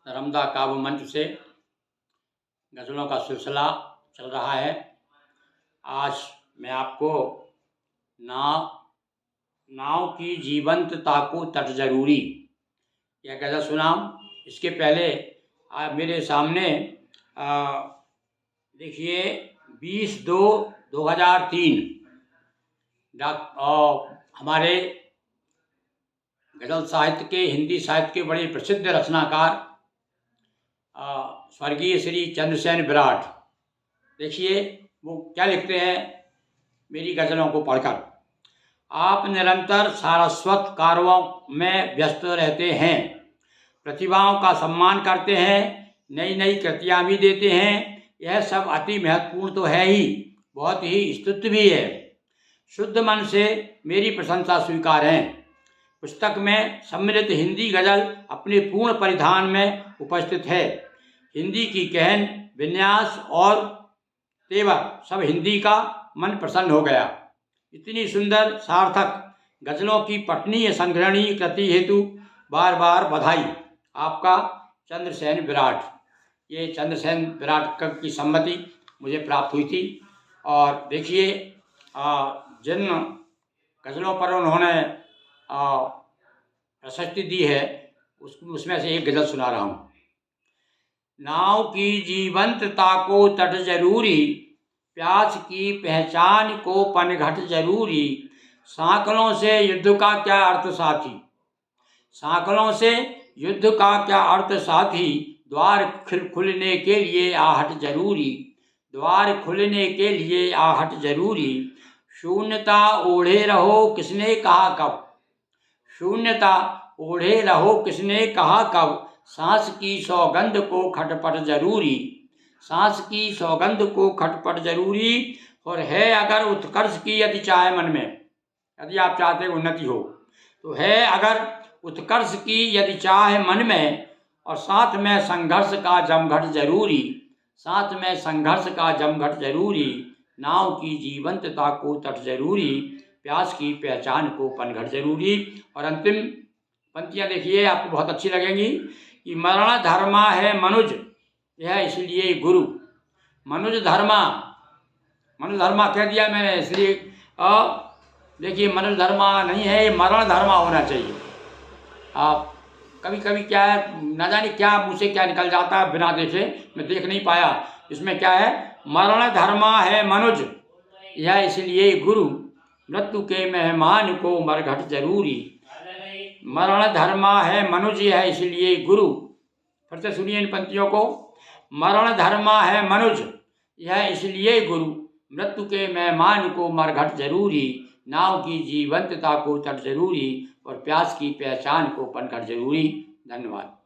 नर्मदा काव्य मंच से गज़लों का सिलसिला चल रहा है। आज मैं आपको नाव नाव की जीवंतता को तट जरूरी यह गज़ल सुनाऊं। इसके पहले मेरे सामने देखिए 20/2/2003 हमारे गज़ल साहित्य के, हिंदी साहित्य के बड़े प्रसिद्ध रचनाकार स्वर्गीय श्री चंद्रसेन विराट, देखिए वो क्या लिखते हैं मेरी गज़लों को पढ़कर। आप निरंतर सारस्वत कार्यों में व्यस्त रहते हैं, प्रतिभाओं का सम्मान करते हैं, नई नई कृतियाँ भी देते हैं। यह सब अति महत्वपूर्ण तो है ही, बहुत ही स्तुत्य भी है। शुद्ध मन से मेरी प्रशंसा स्वीकार है। पुस्तक में सम्मिलित हिंदी गज़ल अपने पूर्ण परिधान में उपस्थित है। हिंदी की गहन विन्यास और तेवर सब हिंदी का मन प्रसन्न हो गया। इतनी सुंदर सार्थक गज़लों की पठनीय संग्रहणीय कृति हेतु बार बार बधाई। आपका चंद्रसेन विराट। ये चंद्रसेन विराट की सम्मति मुझे प्राप्त हुई थी। और देखिए जिन गज़लों पर उन्होंने प्रशस्ति दी है उसमें से एक गज़ल सुना रहा हूँ। नाव की जीवंतता को तट जरूरी, प्यास की पहचान को पनघट जरूरी। सांकलों से युद्ध का क्या अर्थ साथी, सांकलों से युद्ध का क्या अर्थ साथी। द्वार खुलने के लिए आहट जरूरी, द्वार खुलने के लिए आहट जरूरी। शून्यता ओढ़े रहो किसने कहा कब, शून्यता ओढ़े रहो किसने कहा कब। सांस की सौगंध को खटपट जरूरी, सांस की सौगंध को खटपट जरूरी। और है अगर उत्कर्ष की यदि चाहे मन में, यदि आप चाहते उन्नति हो तो है अगर उत्कर्ष की यदि चाहे मन में। और साथ में संघर्ष का जमघट जरूरी, साथ में संघर्ष का जमघट जरूरी। नाव की जीवंतता को तट जरूरी, प्यास की पहचान को पनघट जरूरी। और अंतिम पंक्तियाँ देखिए आपको बहुत अच्छी लगेंगी कि मरण धर्मा है मनुज यह इसलिए गुरु। मनुज धर्मा कह दिया मैंने इसलिए देखिए मनुज धर्मा नहीं है, ये मरण धर्मा होना चाहिए। आप कभी कभी क्या है ना जाने क्या मुझसे क्या निकल जाता है बिना देखे, मैं देख नहीं पाया। इसमें क्या है, मरण धर्मा है मनुज यह इसलिए गुरु। मृत्यु के मेहमान को मरघट जरूरी, मरण धर्मा है मनुज यह इसलिए गुरु। फिर से सुनिए इन पंक्तियों को। मरण धर्मा है मनुज यह इसलिए गुरु, मृत्यु के मेहमान को मरघट जरूरी। नाव की जीवंतता को तट जरूरी और प्यास की पहचान को पनघट जरूरी। धन्यवाद।